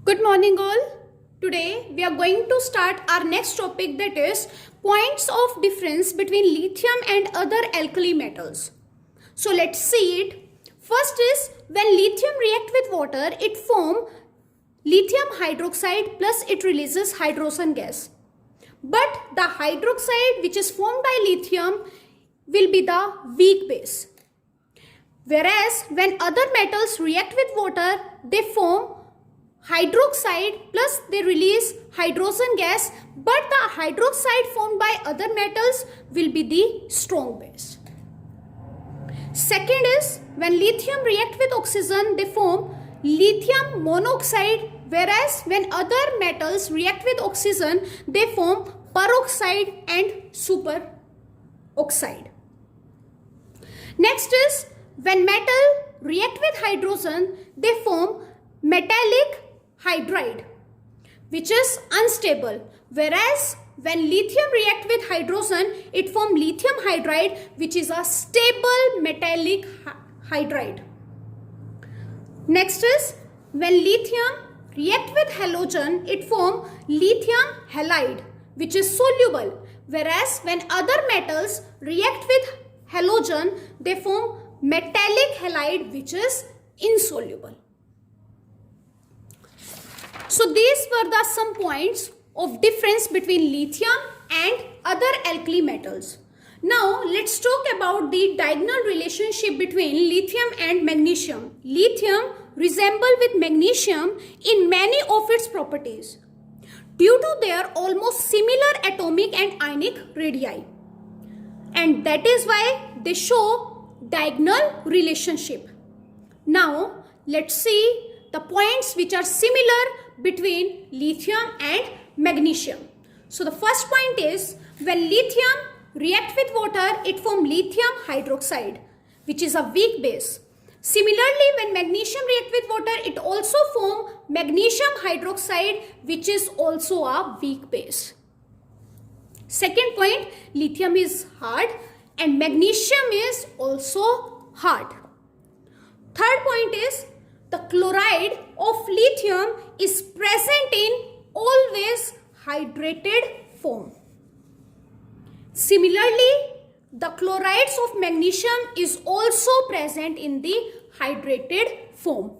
Good morning all. Today we are going to start our next topic, that is points of difference between lithium and other alkali metals. So let's see it. First is when lithium react with water, it form lithium hydroxide plus it releases hydrogen gas. But the hydroxide which is formed by lithium will be the weak base. Whereas when other metals react with water, they form hydroxide plus they release hydrogen gas, but the hydroxide formed by other metals will be the strong base. Second is when lithium react with oxygen, they form lithium monoxide, whereas when other metals react with oxygen, they form peroxide and superoxide. Next is when metal react with hydrogen, they form metallic hydride, which is unstable, whereas when lithium react with hydrogen, it form lithium hydride, which is a stable metallic hydride. Next is when lithium react with halogen, it form lithium halide, which is soluble, whereas when other metals react with halogen, they form metallic halide, which is insoluble. So these were the some points of difference between lithium and other alkali metals. Now let's talk about the diagonal relationship between lithium and magnesium. Lithium resemble with magnesium in many of its properties due to their almost similar atomic and ionic radii, and that is why they show diagonal relationship. Now let's see the points which are similar between lithium and magnesium. So the first point is when lithium react with water, it form lithium hydroxide, which is a weak base. Similarly, when magnesium react with water, it also form magnesium hydroxide, which is also a weak base. Second point, lithium is hard and magnesium is also hard. Third point is the chloride of lithium is present in always hydrated form. Similarly, the chlorides of magnesium is also present in the hydrated form.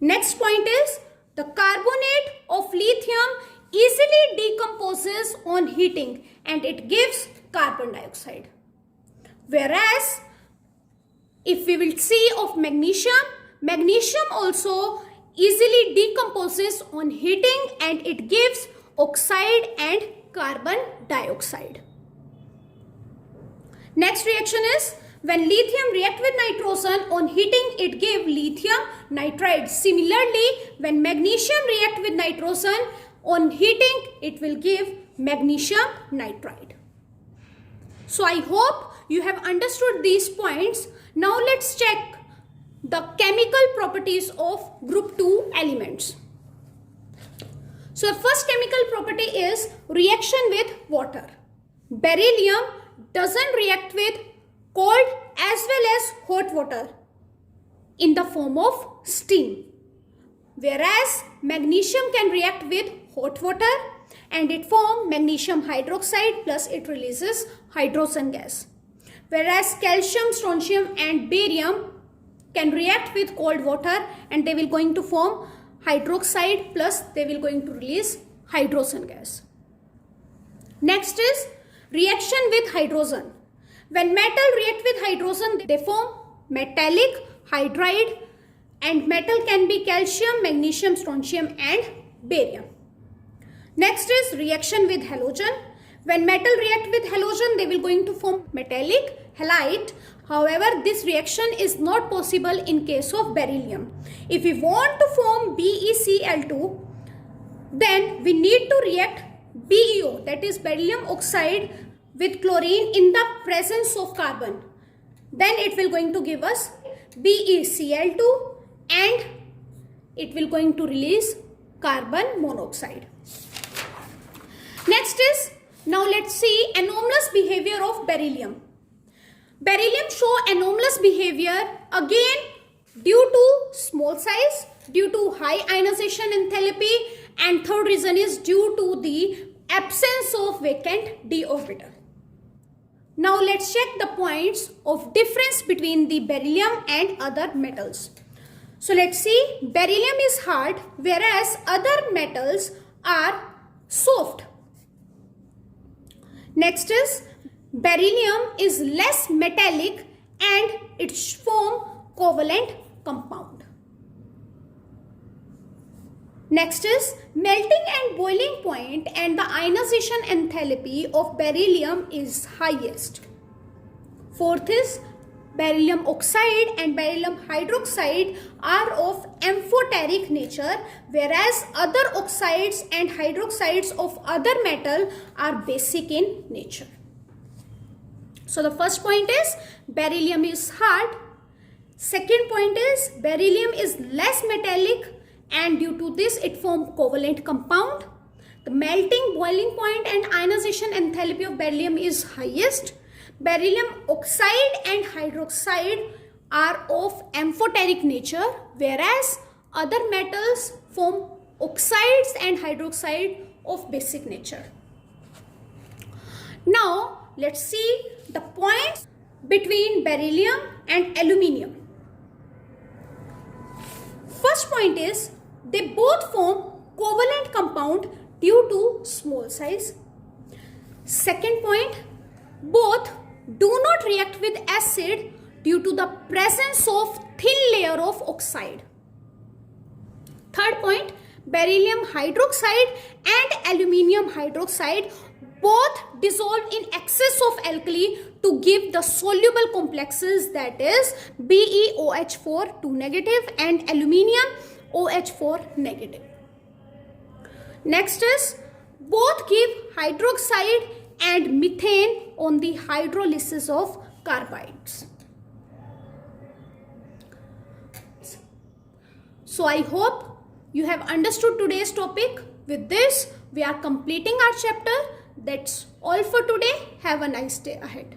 Next point is the carbonate of lithium easily decomposes on heating and it gives carbon dioxide. Whereas if we will see of magnesium, magnesium also easily decomposes on heating and it gives oxide and carbon dioxide. Next reaction is when lithium react with nitrogen on heating, it gives lithium nitride. Similarly, when magnesium react with nitrogen on heating, it will give magnesium nitride. So I hope you have understood these points. Now let's check the chemical properties of group 2 elements. So the first chemical property is reaction with water. Beryllium doesn't react with cold as well as hot water in the form of steam, whereas magnesium can react with hot water and it forms magnesium hydroxide plus it releases hydrogen gas. Whereas calcium, strontium and barium can react with cold water and they will going to form hydroxide plus they will going to release hydrogen gas. Next is reaction with hydrogen. When metal react with hydrogen, they form metallic hydride and metal can be calcium, magnesium, strontium and barium. Next is reaction with halogen. When metal react with halogen, they will going to form metallic halide. However, this reaction is not possible in case of beryllium. If we want to form BeCl2, then we need to react BeO, that is beryllium oxide, with chlorine in the presence of carbon. Then it will going to give us BeCl2 and it will going to release carbon monoxide. Next is, now let's see anomalous behavior of beryllium. Beryllium show anomalous behavior again due to small size due to high ionization enthalpy, and third reason is due to the absence of vacant d orbital. Now let's check the points of difference between the beryllium and other metals. So let's see, beryllium is hard whereas other metals are soft. Next is, beryllium is less metallic and its form covalent compound. Next is, melting and boiling point and the ionization enthalpy of beryllium is highest. Fourth is, beryllium oxide and beryllium hydroxide are of amphoteric nature, whereas other oxides and hydroxides of other metal are basic in nature. So the first point is beryllium is hard. Second point is beryllium is less metallic and due to this it forms covalent compound. The melting, boiling point and ionization enthalpy of beryllium is highest. Beryllium oxide and hydroxide are of amphoteric nature, whereas other metals form oxides and hydroxide of basic nature. Now let's see the points between beryllium and aluminium. First point is they both form covalent compound due to small size. Second point, both do not react with acid due to the presence of thin layer of oxide. Third point, beryllium hydroxide and aluminium hydroxide both dissolve in excess of alkali to give the soluble complexes, that is BeOH4 2 negative and aluminium OH4 negative. Next is both give hydroxide and methane on the hydrolysis of carbides. So I hope you have understood today's topic. With this, we are completing our chapter. That's all for today. Have a nice day ahead.